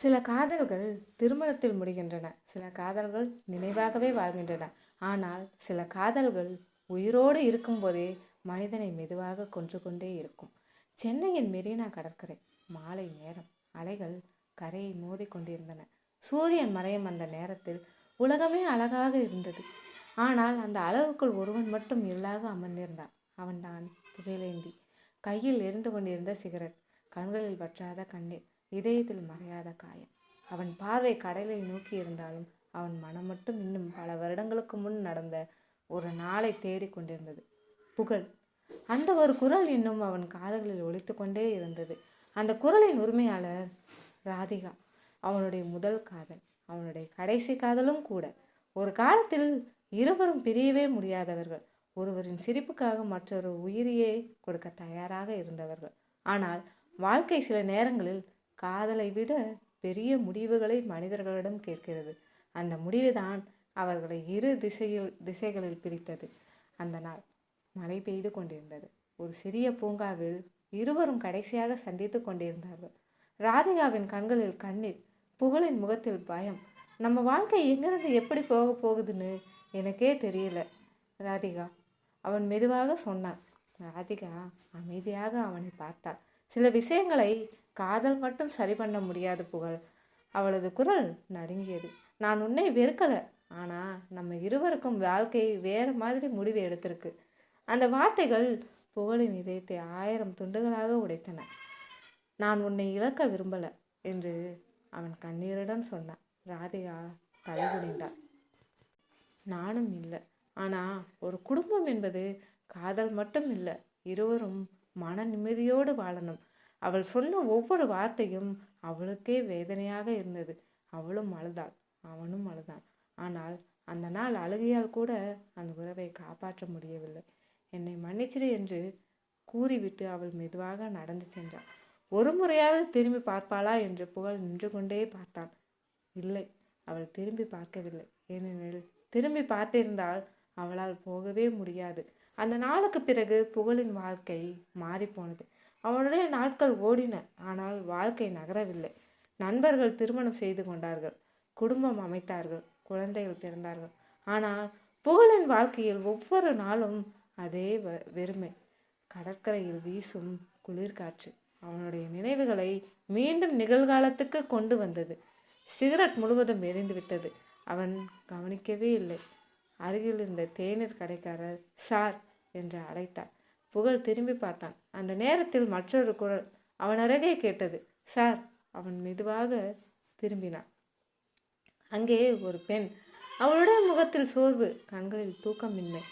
சில காதல்கள் திருமணத்தில் முடிகின்றன, சில காதல்கள் நினைவாகவே வாழ்கின்றன. ஆனால் சில காதல்கள் உயிரோடு இருக்கும்போதே மனிதனை மெதுவாக கொன்று கொண்டே இருக்கும். சென்னையின் மெரினா கடற்கரை, மாலை நேரம். அலைகள் கரையை மோதி கொண்டிருந்தன. சூரியன் மறையும் அந்த நேரத்தில் உலகமே அழகாக இருந்தது. ஆனால் அந்த அளவுக்குள் ஒருவன் மட்டும் இருளாக அமர்ந்திருந்தான். அவன்தான் புகையிலேந்தி. கையில் எரிந்து கொண்டிருந்த சிகரெட், கண்களில் வற்றாத கண்ணீர், இதயத்தில் மறையாத காயம். அவன் பார்வை கடலை நோக்கி இருந்தாலும் அவன் மனம் மட்டும் இன்னும் பல வருடங்களுக்கு முன் நடந்த ஒரு நாளை தேடி கொண்டிருந்தது. புகழ். அந்த ஒரு குரல் இன்னும் அவன் காதுகளில் ஒலித்து கொண்டே இருந்தது. அந்த குரலின் உரிமையாளர் ராதிகா. அவனுடைய முதல் காதல், அவனுடைய கடைசி காதலும் கூட. ஒரு காலத்தில் இருவரும் பிரியவே முடியாதவர்கள். ஒருவரின் சிரிப்புக்காக மற்றொரு உயிரையே கொடுக்க தயாராக இருந்தவர்கள். ஆனால் வாழ்க்கை சில நேரங்களில் காதலை விட பெரிய முடிவுகளை மனிதர்களிடம் கேட்கிறது. அந்த முடிவுதான் அவர்களை இரு திசைகளில் பிரித்தது. அந்த நாள் மழை பெய்து கொண்டிருந்தது. ஒரு சிறிய பூங்காவில் இருவரும் கடைசியாக சந்தித்து கொண்டிருந்தார்கள். ராதிகாவின் கண்களில் கண்ணீர், புகழின் முகத்தில் பயம். நம்ம வாழ்க்கை எங்கிருந்து எப்படி போக போகுதுன்னு எனக்கே தெரியல ராதிகா, அவன் மெதுவாக சொன்னான். ராதிகா அமைதியாக அவனை பார்த்தாள். சில விஷயங்களை காதல் மட்டும் சரி பண்ண முடியாது புகழ். அவளது குரல் நடுங்கியது. நான் உன்னை வெறுக்கல, ஆனா நம்ம இருவருக்கும் வாழ்க்கை வேற மாதிரி முடிவு எடுத்திருக்கு. அந்த வார்த்தைகள் புகழின் இதயத்தை 1000 துண்டுகளாக உடைத்தன. நான் உன்னை இழக்க விரும்பல என்று அவன் கண்ணீருடன் சொன்னான். ராதிகா தலைகுனிந்தாள். நானும் இல்லை. ஆனா ஒரு குடும்பம் என்பது காதல் மட்டும் இல்லை, இருவரும் மன நிம்மதியோடு வாழணும். அவள் சொன்ன ஒவ்வொரு வார்த்தையும் அவளுக்கே வேதனையாக இருந்தது. அவளும் அழுதாள், அவனும் அழுதான். ஆனால் அந்த நாள் அழுகையால் கூட அந்த உறவை காப்பாற்ற முடியவில்லை. என்னை மன்னிச்சிடு என்று கூறிவிட்டு அவள் மெதுவாக நடந்து சென்றாள். ஒரு முறையாவது திரும்பி பார்ப்பாளா என்று புகழ் நின்று கொண்டே பார்த்தான். இல்லை, அவள் திரும்பி பார்க்கவில்லை. ஏனெனில் திரும்பி பார்த்திருந்தால் அவளால் போகவே முடியாது. அந்த நாளுக்கு பிறகு புகழின் வாழ்க்கை மாறிப்போனது. அவனுடைய நாட்கள் ஓடின, ஆனால் வாழ்க்கை நகரவில்லை. நண்பர்கள் திருமணம் செய்து கொண்டார்கள், குடும்பம் அமைத்தார்கள், குழந்தைகள் பிறந்தார்கள். ஆனால் புகழின் வாழ்க்கையில் ஒவ்வொரு நாளும் அதே வெறுமை. கடற்கரையில் வீசும் குளிர்காற்று அவனுடைய நினைவுகளை மீண்டும் நிகழ்காலத்துக்கு கொண்டு வந்தது. சிகரெட் முழுவதும் எரிந்து விட்டது. அவன் கவனிக்கவே இல்லை. அருகில் இருந்த தேநீர் கடைக்காரர் சார் என்று அழைத்தார். புகழ் திரும்பி பார்த்தான். அந்த நேரத்தில் மற்றொரு குரல் அவன் அருகே கேட்டது. சார். அவன் மெதுவாக திரும்பினான். அங்கே ஒரு பெண். அவளுடைய முகத்தில் சோர்வு, கண்களில் தூக்கமின்மை,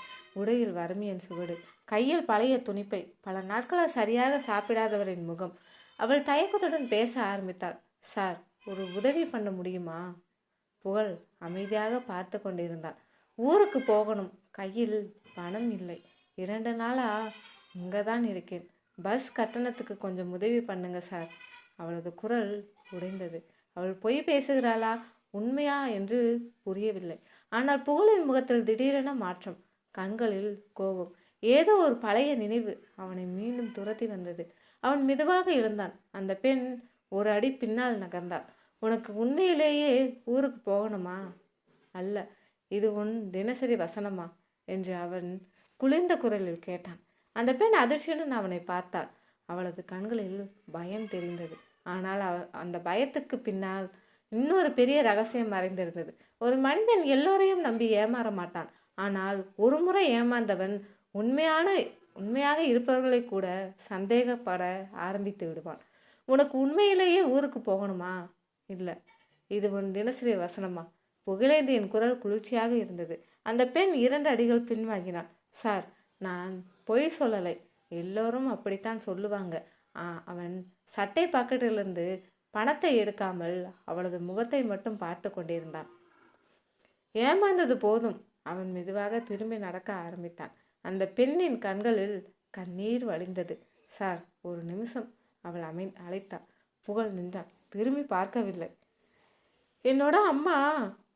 உடையில் வறுமையின் சுவடு, கையில் பழைய துணிப்பை, பல நாட்களாக சரியாக சாப்பிடாதவரின் முகம். அவள் தயக்கத்துடன் பேச ஆரம்பித்தாள். சார், ஒரு உதவி பண்ண முடியுமா? புகழ் அமைதியாக பார்த்து கொண்டிருந்தான். ஊருக்கு போகணும், கையில் பணம் இல்லை, 2 நாளா இங்கே தான் இருக்கேன். பஸ் கட்டணத்துக்கு கொஞ்சம் உதவி பண்ணுங்க சார். அவளது குரல் உடைந்தது. அவள் பொய் பேசுகிறாளா, உண்மையா என்று புரியவில்லை. ஆனால் புகழின் முகத்தில் திடீரென மாற்றம், கண்களில் கோபம். ஏதோ ஒரு பழைய நினைவு அவனை மீண்டும் துரத்தி வந்தது. அவன் மெதுவாக எழுந்தான். அந்த பெண் ஒரு அடி பின்னால் நகர்ந்தாள். உனக்கு உண்மையிலேயே ஊருக்கு போகணுமா? அல்ல, இது உன் தினசரி வசனமா என்று அவன் குளிர்ந்த குரலில் கேட்டான். அந்த பெண் அதிர்ச்சியுடன் அவனை பார்த்தாள். அவளது கண்களில் பயம் தெரிந்தது. ஆனால் அந்த பயத்துக்கு பின்னால் இன்னொரு பெரிய ரகசியம் மறைந்திருந்தது. ஒரு மனிதன் எல்லோரையும் நம்பி ஏமாற மாட்டான். ஆனால் ஒரு முறை ஏமாந்தவன் உண்மையாக இருப்பவர்களை கூட சந்தேகப்பட ஆரம்பித்து விடுவான். உனக்கு உண்மையிலேயே ஊருக்கு போகணுமா? இல்லை, இது உன் தினசரி வசனமா? புகழேந்தியின் குரல் குளிர்ச்சியாக இருந்தது. அந்த பெண் 2 அடிகள் பின்வாங்கினாள். சார், நான் பொய் சொல்லலை, எல்லோரும் அப்படித்தான் சொல்லுவாங்க. அவன் சட்டை பாக்கெட்டிலிருந்து பணத்தை எடுக்காமல் அவளது முகத்தை மட்டும் பார்த்து கொண்டிருந்தான். ஏமாந்தது போதும். அவன் மெதுவாக திரும்பி நடக்க ஆரம்பித்தான். அந்த பெண்ணின் கண்களில் கண்ணீர் வழிந்தது. சார், ஒரு நிமிஷம், அவள் அழைத்தாள். புகழ் நின்றான். திரும்பி பார்க்கவில்லை. என்னோட அம்மா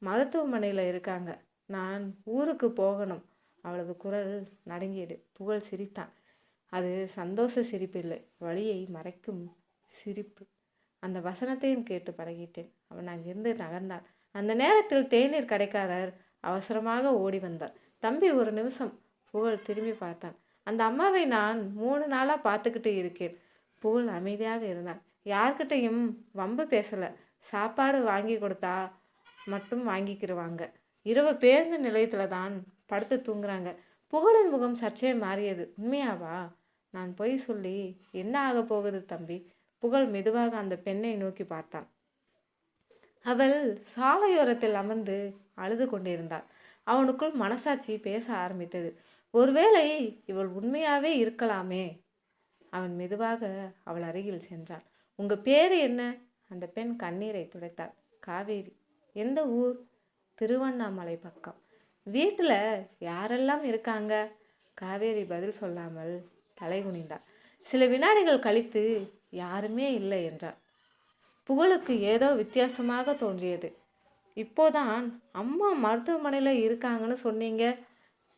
மருத்துவமனையில் இருக்காங்க, நான் ஊருக்கு போகணும். அவளது குரல் நடுங்கியது. புகழ் சிரித்தான். அது சந்தோஷ சிரிப்பு இல்லை, வலியை மறைக்கும் சிரிப்பு. அந்த வசனத்தையும் கேட்டு பழகிட்டேன். அவன் அங்கிருந்து நகர்ந்தான். அந்த நேரத்தில் தேநீர் கடைக்காரர் அவசரமாக ஓடி வந்தார். தம்பி, ஒரு நிமிஷம். புகழ் திரும்பி பார்த்தான். அந்த அம்மாவை நான் 3 நாளாக பார்த்துக்கிட்டு இருக்கேன். புகழ் அமைதியாக இருந்தான். யார்கிட்டையும் வம்பு பேசலை. சாப்பாடு வாங்கி கொடுத்தா மட்டும் வாங்கிக்கிடுவாங்க. இரவு பேருந்து நிலையத்தில் தான் படுத்து தூங்குறாங்க. புகழின் முகம் சற்றே மாறியது. உண்மையாவா? நான் பொய் சொல்லி என்ன ஆக போகுது தம்பி? புகழ் மெதுவாக அந்த பெண்ணை நோக்கி பார்த்தான். அவள் சாலையோரத்தில் அமர்ந்து அழுது கொண்டிருந்தாள். அவனுக்குள் மனசாட்சி பேச ஆரம்பித்தது. ஒருவேளை இவள் உண்மையாவே இருக்கலாமே. அவன் மெதுவாக அவள் அருகில் சென்றான். உங்க பேரு என்ன? அந்த பெண் கண்ணீரை துடைத்தாள். காவேரி. எந்த ஊர்? திருவண்ணாமலை பக்கம். வீட்டில் யாரெல்லாம் இருக்காங்க? காவேரி பதில் சொல்லாமல் தலை குனிந்தாள். சில வினாடிகள் கழித்து யாருமே இல்லை என்றாள். புகழுக்கு ஏதோ வித்தியாசமாக தோன்றியது. இப்போதான் அம்மா மருத்துவமனையில் இருக்காங்கன்னு சொன்னீங்க.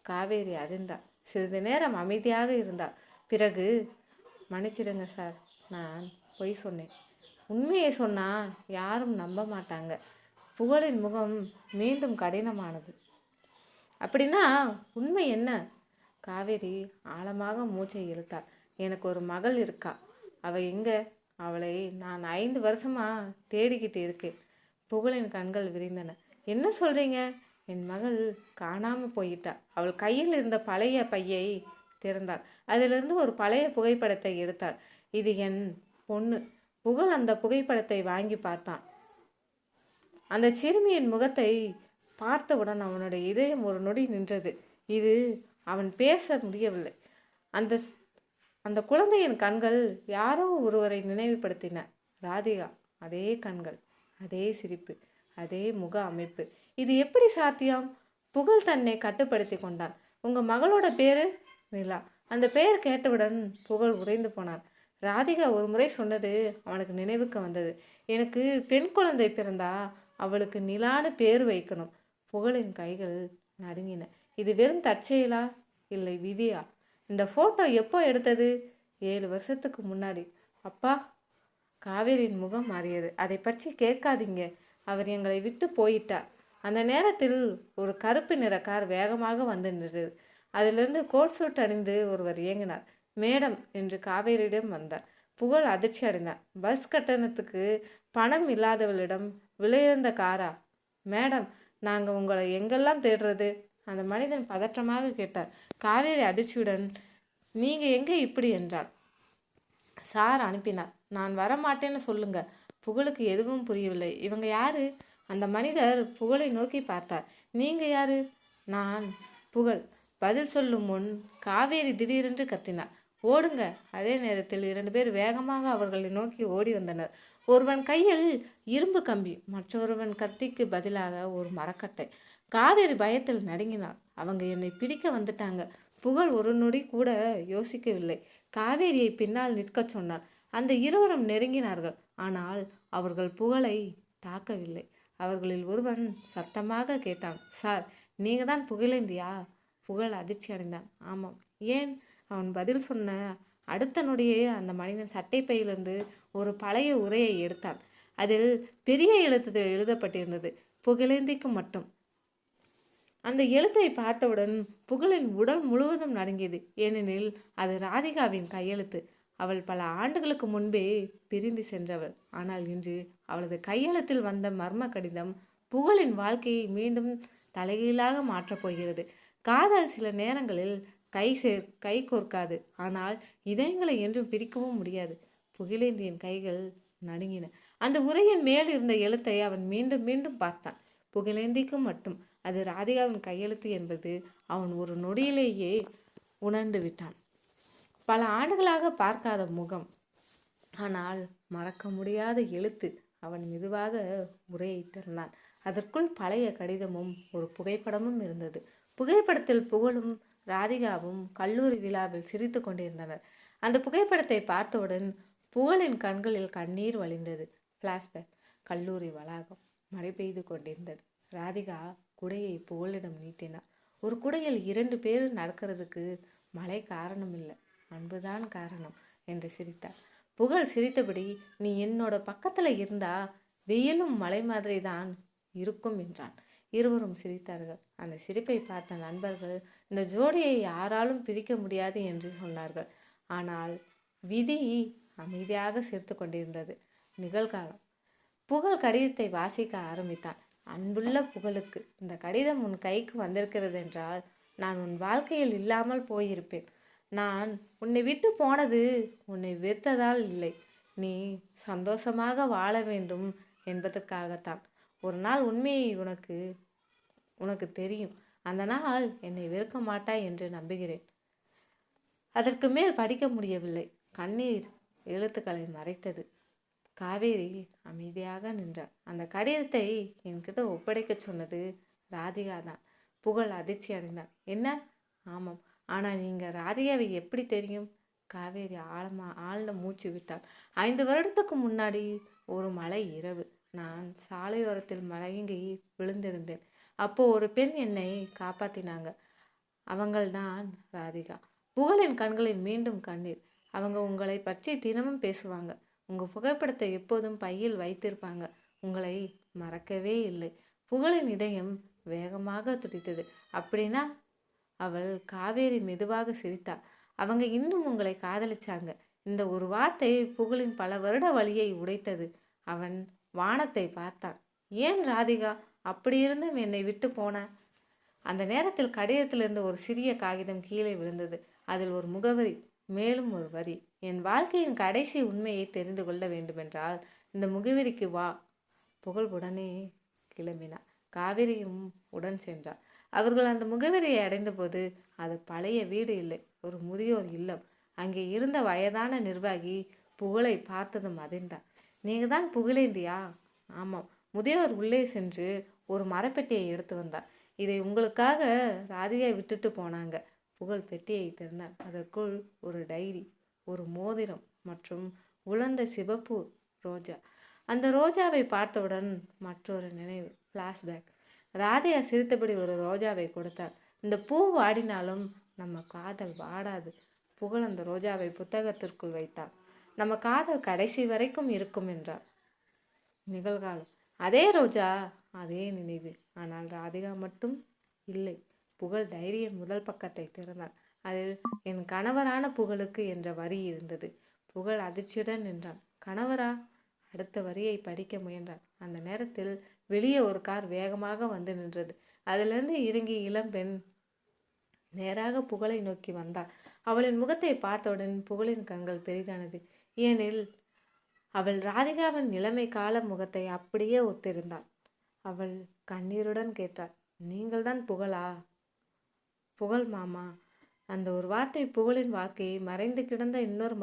காவேரி அதிர்ந்தாள். சிறிது நேரம் அமைதியாக இருந்தாள். பிறகு, மன்னிச்சிடுங்க சார், நான் பொய் சொன்னேன். உண்மையை சொன்னால் யாரும் நம்ப மாட்டாங்க. புகழின் முகம் மீண்டும் கடினமானது. அப்படின்னா உண்மை என்ன? காவேரி ஆழமாக மூச்சை இழுத்தாள். எனக்கு ஒரு மகள் இருக்கா. அவள் எங்கே? அவளை நான் 5 வருஷமாக தேடிக்கிட்டு இருக்கேன். புகழின் கண்கள் விரிந்தன. என்ன சொல்கிறீங்க? என் மகள் காணாமல் போயிட்டா. அவள் கையில் இருந்த பழைய பையை திறந்தாள். அதிலிருந்து ஒரு பழைய புகைப்படத்தை எடுத்தாள். இது என் பொண்ணு. புகழ் அந்த புகைப்படத்தை வாங்கி பார்த்தான். அந்த சிறுமியின் முகத்தை பார்த்தவுடன் அவனுடைய இதயம் ஒரு நொடி நின்றது. இது அவன் பேச முடியவில்லை. அந்த அந்த குழந்தையின் கண்கள் யாரோ ஒருவரை நினைவுபடுத்தின. ராதிகா. அதே கண்கள், அதே சிரிப்பு, அதே முக அமைப்பு. இது எப்படி சாத்தியம்? புகழ் தன்னை கட்டுப்படுத்தி கொண்டான். உங்கள் மகளோட பேரு? நிலா. அந்த பெயர் கேட்டவுடன் புகழ் உறைந்து போனான். ராதிகா ஒரு முறை சொன்னது அவனுக்கு நினைவுக்கு வந்தது. எனக்கு பெண் குழந்தை பிறந்தா அவளுக்கு நிலான்னு பேர் வைக்கணும். புகழின் கைகள் நடுங்கின. இது வெறும் தற்செயலா, இல்லை விதியா? இந்த ஃபோட்டோ எப்போ எடுத்தது? 7 வருஷத்துக்கு முன்னாடி. அப்பா. காவேரியின் முகம் மாறியது. அதை பற்றி கேட்காதீங்க. அவர் எங்களை விட்டு போயிட்டார். அந்த நேரத்தில் ஒரு கருப்பு நிற கார் வேகமாக வந்து நின்றது. அதிலிருந்து கோட் சூட் அணிந்து ஒருவர் இயங்கினார். மேடம் என்று காவேரியிடம் வந்தார். புகழ் அதிர்ச்சி அடைந்தார். பஸ் கட்டணத்துக்கு பணம் இல்லாதவளிடம் விலையுயர்ந்த காரா? மேடம், நாங்கள் உங்களை எங்கெல்லாம் தேடுறது? அந்த மனிதன் பதற்றமாக கேட்டார். காவேரி அதிர்ச்சியுடன், நீங்கள் எங்கே இப்படி என்றாள். சார் அனுப்பினார். நான் வரமாட்டேன்னு சொல்லுங்க. புகழுக்கு எதுவும் புரியவில்லை. இவங்க யாரு? அந்த மனிதர் புகழை நோக்கி பார்த்தார். நீங்கள் யாரு? நான் புகழ். பதில் சொல்லும் முன் காவேரி திடீரென்று கத்தினார். ஓடுங்க. அதே நேரத்தில் 2 பேர் வேகமாக அவர்களை நோக்கி ஓடி வந்தனர். ஒருவன் கையில் இரும்பு கம்பி, மற்றொருவன் கத்திக்கு பதிலாக ஒரு மரக்கட்டை. காவேரி பயத்தில் நடுங்கினாள். அவங்க என்னை பிடிக்க வந்துட்டாங்க. புகழ் ஒரு நொடி கூட யோசிக்கவில்லை. காவேரியை பின்னால் நிற்கச் சொன்னான். அந்த இருவரும் நெருங்கினார்கள். ஆனால் அவர்கள் புகழை தாக்கவில்லை. அவர்களில் ஒருவன் சத்தமாக கேட்டான். சார், நீங்கள் தான் புகழேந்தியா? புகழ் அதிர்ச்சி அடைந்தான். ஆமாம். ஏன்? அவன் பதில் சொன்ன அடுத்த நொடியே அந்த மனிதன் சட்டை பையிலிருந்து ஒரு பழைய உரையை எடுத்தான். அதில் பெரிய எழுத்தில் எழுதப்பட்டிருந்தது, புகழேந்திக்கு மட்டும். அந்த எழுத்தை பார்த்தவுடன் புகழின் உடல் முழுவதும் நடுங்கியது. ஏனெனில் அது ராதிகாவின் கையெழுத்து. அவள் பல ஆண்டுகளுக்கு முன்பே பிரிந்து சென்றவள். ஆனால் இன்று அவளது கையெழுத்தில் வந்த மர்ம கடிதம் புகழின் வாழ்க்கையை மீண்டும் தலைகீழாக மாற்றப் போகிறது. காதல் சில நேரங்களில் கை கோர்க்காது, ஆனால் இதயங்களை என்றும் பிரிக்கவும் முடியாது. புகழேந்தியின் கைகள் நடுங்கின. அந்த உரையின் மேல் இருந்த எழுத்தை அவன் மீண்டும் மீண்டும் பார்த்தான். புகழேந்திக்கு மட்டும். அது ராதிகாவின் கையெழுத்து என்பது அவன் ஒரு நொடியிலேயே உணர்ந்து விட்டான். பல ஆண்டுகளாக பார்க்காத முகம், ஆனால் மறக்க முடியாத எழுத்து. அவன் மெதுவாக உரையை திறந்தான். அதற்குள் பழைய கடிதமும் ஒரு புகைப்படமும் இருந்தது. புகைப்படத்தில் புகழும் ராதிகாவும் கல்லூரி விழாவில் சிரித்து கொண்டிருந்தனர். அந்த புகைப்படத்தை பார்த்தவுடன் புகழின் கண்களில் கண்ணீர் வழிந்தது. ஃப்ளாஷ்பேக். கல்லூரி வளாகம். மழை பெய்து கொண்டிருந்தது. ராதிகா குடையை புகழிடம் நீட்டினார். ஒரு குடையில் 2 பேர் நடக்கிறதுக்கு மழை காரணம் இல்லை, அன்புதான் காரணம் என்று சிரித்தார். புகழ் சிரித்தபடி, நீ என்னோட பக்கத்துல இருந்தா வெயிலும் மலை மாதிரி தான் இருக்கும் என்றான். இருவரும் சிரித்தார்கள். அந்த சிரிப்பை பார்த்த நண்பர்கள், இந்த ஜோடியை யாராலும் பிரிக்க முடியாது என்று சொன்னார்கள். ஆனால் விதி அமைதியாக சிரித்து கொண்டிருந்தது. நிகழ்காலம். புகழ் கடிதத்தை வாசிக்க ஆரம்பித்தான். அன்புள்ள புகழுக்கு, இந்த கடிதம் உன் கைக்கு வந்திருக்கிறது என்றால் நான் உன் வாழ்க்கையில் இல்லாமல் போயிருப்பேன். நான் உன்னை விட்டு போனது உன்னை வெறுத்ததால் இல்லை, நீ சந்தோஷமாக வாழ வேண்டும் என்பதற்காகத்தான். ஒரு நாள் உண்மையை உனக்கு தெரியும். அந்த நாள் என்னை வெறுக்க மாட்டாய் என்று நம்புகிறேன். அதற்கு மேல் படிக்க முடியவில்லை. கண்ணீர் எழுத்துக்களை மறைத்தது. காவேரி அமைதியாக நின்றாள். அந்த கடிதத்தை என்கிட்ட ஒப்படைக்க சொன்னது ராதிகா தான். புகழ் அதிர்ச்சி அடைந்தார். என்ன? ஆமாம். ஆனால் நீங்கள் ராதிகாவை எப்படி தெரியும்? காவேரி ஆழ்ந்த மூச்சு விட்டாள். 5 வருடத்துக்கு முன்னாடி ஒரு மழை இரவு நான் சாலையோரத்தில் மயங்கி விழுந்திருந்தேன். அப்போ ஒரு பெண் என்னை காப்பாத்தினாங்க. அவங்கள்தான் ராதிகா. புகழின் கண்களில் மீண்டும் கண்ணீர். அவங்க உங்களை பற்றி தினமும் பேசுவாங்க. உங்கள் புகைப்படத்தை எப்போதும் பையில் வைத்திருப்பாங்க. உங்களை மறக்கவே இல்லை. புகழின் இதயம் வேகமாக துடித்தது. அப்படின்னா? அவள் காவேரி மெதுவாக சிரித்தா. அவங்க இன்னும் உங்களை காதலிச்சாங்க. இந்த ஒரு வார்த்தை புகழின் பல வருட வழியை உடைத்தது. அவன் வானத்தை பார்த்தான். ஏன் ராதிகா? அப்படி இருந்தும் என்னை விட்டு போன? அந்த நேரத்தில் கடிதத்திலிருந்து ஒரு சிறிய காகிதம் கீழே விழுந்தது. அதில் ஒரு முகவரி, மேலும் ஒரு வரி. என் வாழ்க்கையின் கடைசி உண்மையை தெரிந்து கொள்ள வேண்டுமென்றால் இந்த முகவரிக்கு வா. புகழ் உடனே கிளம்பினார். காவேரியும் உடன் சென்றார். அவர்கள் அந்த முகவரியை அடைந்தபோது அது பழைய வீடு இல்லை, ஒரு முதியோர் இல்லம். அங்கே இருந்த வயதான நிர்வாகி புகழை பார்த்ததும் அதிர்ந்தார். நீங்கள் தான் புகழேந்தியா? ஆமாம். முதியோர் உள்ளே சென்று ஒரு மரப்பெட்டியை எடுத்து வந்தார். இதை உங்களுக்காக ராதிகா விட்டுட்டு போனாங்க. புகழ் பெட்டியை திறந்தார். அதற்குள் ஒரு டைரி, ஒரு மோதிரம் மற்றும் உலர்ந்த சிவப்பு ரோஜா. அந்த ரோஜாவை பார்த்தவுடன் மற்றொரு நினைவு, ஃப்ளாஷ்பேக். ராதிகா சிரித்தபடி ஒரு ரோஜாவை கொடுத்தார். இந்த பூ வாடினாலும் நம்ம காதல் வாடாது. புகழ் அந்த ரோஜாவை புத்தகத்திற்குள் வைத்தார். நம்ம காதல் கடைசி வரைக்கும் இருக்கும் என்றார். நிகழ்காலம். அதே ரோஜா, அதே நினைவு. ஆனால் ராதிகா மட்டும் இல்லை. புகழ் டைரியின் முதல் பக்கத்தை திறந்தான். அதில் என் கணவரான புகழுக்கு என்ற வரி இருந்தது. புகழ் அதிர்ச்சியுடன் நின்றான். கணவரா? அடுத்த வரியை படிக்க முயன்றான். அந்த நேரத்தில் வெளியே ஒரு கார் வேகமாக வந்து நின்றது. அதிலிருந்து இறங்கி இளம்பெண் நேராக புகழை நோக்கி வந்தாள். அவளின் முகத்தை பார்த்தவுடன் புகழின் கண்கள் பெரிதானது. ஏனில் அவள் ராதிகாவின் நிலைமை கால முகத்தை அப்படியே ஒத்திருந்தாள். அவள் கண்ணீருடன் கேட்டாள், நீங்கள் தான் புகழா? புகழ் மாமா. அந்த ஒரு வார்த்தை புகழின் வாழ்க்கையை மறைந்து கிடந்த இன்னொரு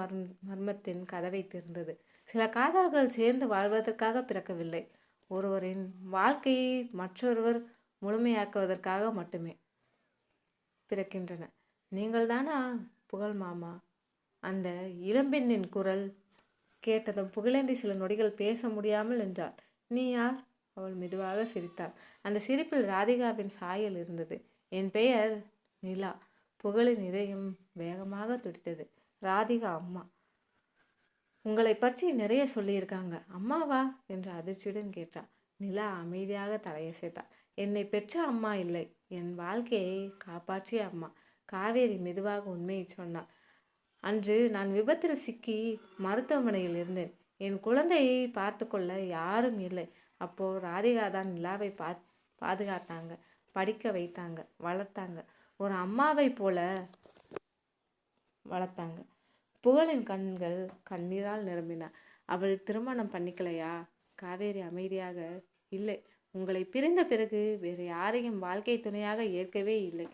மர்மத்தின் கதவை திறந்தது. சில காதல்கள் சேர்ந்து வாழ்வதற்காக பிறக்கவில்லை, ஒருவரின் வாழ்க்கையை மற்றொருவர் முழுமையாக்குவதற்காக மட்டுமே பிறக்கின்றன. நீங்கள் தானா புகழ் மாமா? அந்த இளம்பெண்ணின் குரல் கேட்டதும் புகழேந்தி சில நொடிகள் பேச முடியாமல் நின்றாள். நீ யார்? அவள் மெதுவாக சிரித்தாள். அந்த சிரிப்பில் ராதிகாவின் சாயல் இருந்தது. என் பெயர் நிலா. புகழின் இதயம் வேகமாக துடித்தது. ராதிகா அம்மா. உங்களை பற்றி நிறைய சொல்லியிருக்காங்க. அம்மாவா என்று அதிர்ச்சியுடன் கேட்டாள். நிலா அமைதியாக தலையசைத்தாள். என்னை பெற்ற அம்மா இல்லை, என் வாழ்க்கையை காப்பாற்றிய அம்மா. காவேரி மெதுவாக உண்மையை சொன்னாள். அன்று நான் விபத்தில் சிக்கி மருத்துவமனையில் இருந்தேன். என் குழந்தையை பார்த்து கொள்ள யாரும் இல்லை. அப்போ ராதிகா தான் நிலாவை பாதுகாத்தாங்க, படிக்க வைத்தாங்க, வளர்த்தாங்க. ஒரு அம்மாவை போல வளர்த்தாங்க. புகழின் கண்கள் கண்ணீரால் நிரம்பின. அவள் திருமணம் பண்ணிக்கலையா? காவேரி அமைதியாக, இல்லை, உங்களை பிரிந்த பிறகு வேறு யாரையும் வாழ்க்கை துணையாக ஏற்கவே இல்லை.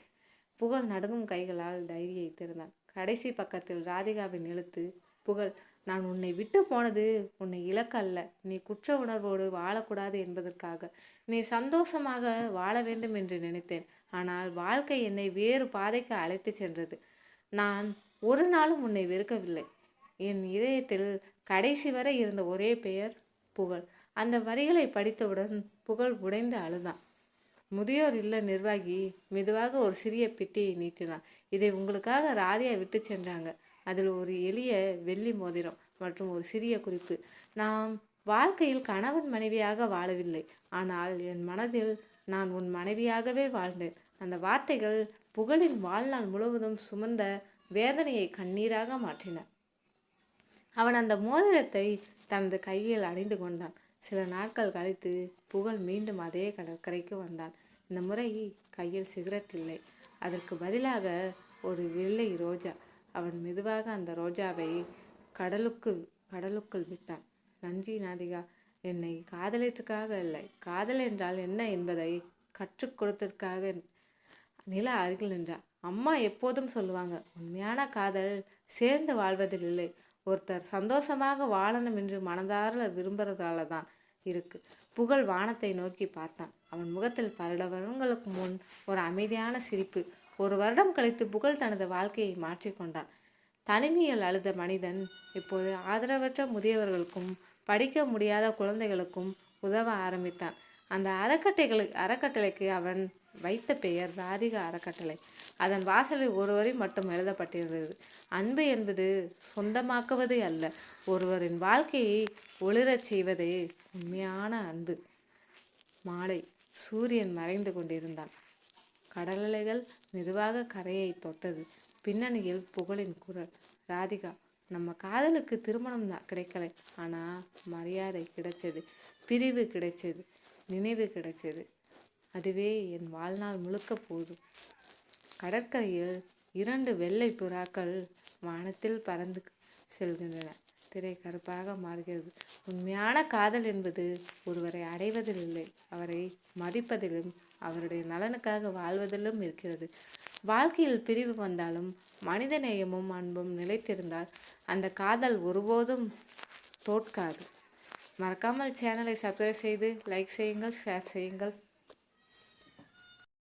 புகழ் நடுங்கும் கைகளால் டைரியை திறந்தான். கடைசி பக்கத்தில் ராதிகாவின் எழுத்து. புகழ், நான் உன்னை விட்டு போனது உன்னை இழக்க அல்ல, நீ குற்ற உணர்வோடு வாழக்கூடாது என்பதற்காக. நீ சந்தோஷமாக வாழ வேண்டும் என்று நினைத்தேன். ஆனால் வாழ்க்கை என்னை வேறு பாதைக்கு அழைத்து சென்றது. நான் ஒரு நாளும் உன்னை வெறுக்கவில்லை. என் இதயத்தில் கடைசி வரை இருந்த ஒரே பெயர் புகழ். அந்த வரிகளை படித்தவுடன் புகழ் உடைந்து அழுதான். முதியோர் இல்ல நிர்வாகி மெதுவாக ஒரு சிறிய பெட்டியை நீட்டினார். இதை உங்களுக்காக ராதியா விட்டு சென்றாங்க. அதில் ஒரு எளிய வெள்ளி மோதிரம், மற்றும் ஒரு சிறிய குறிப்பு. நாம் வாழ்க்கையில் கணவன் மனைவியாக வாழவில்லை, ஆனால் என் மனதில் நான் உன் மனைவியாகவே வாழ்ந்தேன். அந்த வார்த்தைகள் புகழின் வாழ்நாள் முழுவதும் சுமந்த வேதனையை கண்ணீராக மாற்றின. அவன் அந்த மோதிரத்தை தனது கையில் அணிந்து கொண்டான். சில நாட்கள் கழித்து புகழ் மீண்டும் அதே கடற்கரைக்கு வந்தான். இந்த முறை கையில் சிகரெட் இல்லை, அதற்கு பதிலாக ஒரு வெள்ளை ரோஜா. அவன் மெதுவாக அந்த ரோஜாவை கடலுக்குள் விட்டான். நன்றி நாதிகா, என்னை காதலிற்காக இல்லை, காதல் என்றால் என்ன என்பதை கற்றுக் கொடுத்ததற்காக. நிலா அருகில் நின்றார். அம்மா எப்போதும் சொல்லுவாங்க, உண்மையான காதல் சேர்ந்து வாழ்வதில் இல்லை, ஒருத்தர் சந்தோஷமாக வாழணும் என்று மனதார விரும்புறதால தான் இருக்கு. புகழ் வானத்தை நோக்கி பார்த்தான். அவன் முகத்தில் பல வருடங்களுக்கு முன் ஒரு அமைதியான சிரிப்பு. ஒரு வருடம் கழித்து புகழ் தனது வாழ்க்கையை மாற்றிக்கொண்டான். தனிமையில் அழுத மனிதன் இப்போது ஆதரவற்ற முதியவர்களுக்கும் படிக்க முடியாத குழந்தைகளுக்கும் உதவ ஆரம்பித்தான். அந்த அறக்கட்டளைக்கு அவன் வைத்த பெயர் ராதிகா அறக்கட்டளை. அதன் வாசலில் ஒரு வரி மட்டும் எழுதப்பட்டிருந்தது. அன்பு என்பது சொந்தமாக்குவது அல்ல, ஒருவரின் வாழ்க்கையை ஒளிரச் செய்வதே உண்மையான அன்பு. மாலை சூரியன் மறைந்து கொண்டிருந்தான். கடலலைகள் மெதுவாக கரையை தொட்டது. பின்னணியில் புகழின் குரல். ராதிகா, நம்ம காதலுக்கு திருமணம் கிடைக்கலை, ஆனால் மரியாதை கிடைச்சது, பிரிவு கிடைச்சது, நினைவு கிடைச்சது. அதுவே என் வாழ்நாள் முழுக்க போதும். கடற்கரையில் 2 வெள்ளை புறாக்கள் வானத்தில் பறந்து செல்கின்றன. திரை கருப்பாக மாறுகிறது. உண்மையான காதல் என்பது ஒருவரை அடைவதில் இல்லை, அவரை மதிப்பதிலும் அவருடைய நலனுக்காக வாழ்வதிலும் இருக்கிறது. வாழ்க்கையில் பிரிவு வந்தாலும் மனித நேயமும் அன்பும் நிலைத்திருந்தால் அந்த காதல் ஒருபோதும் தோற்காது. மறக்காமல் சேனலை சப்ஸ்கிரைப் செய்து லைக் செய்யுங்கள், ஷேர் செய்யுங்கள்.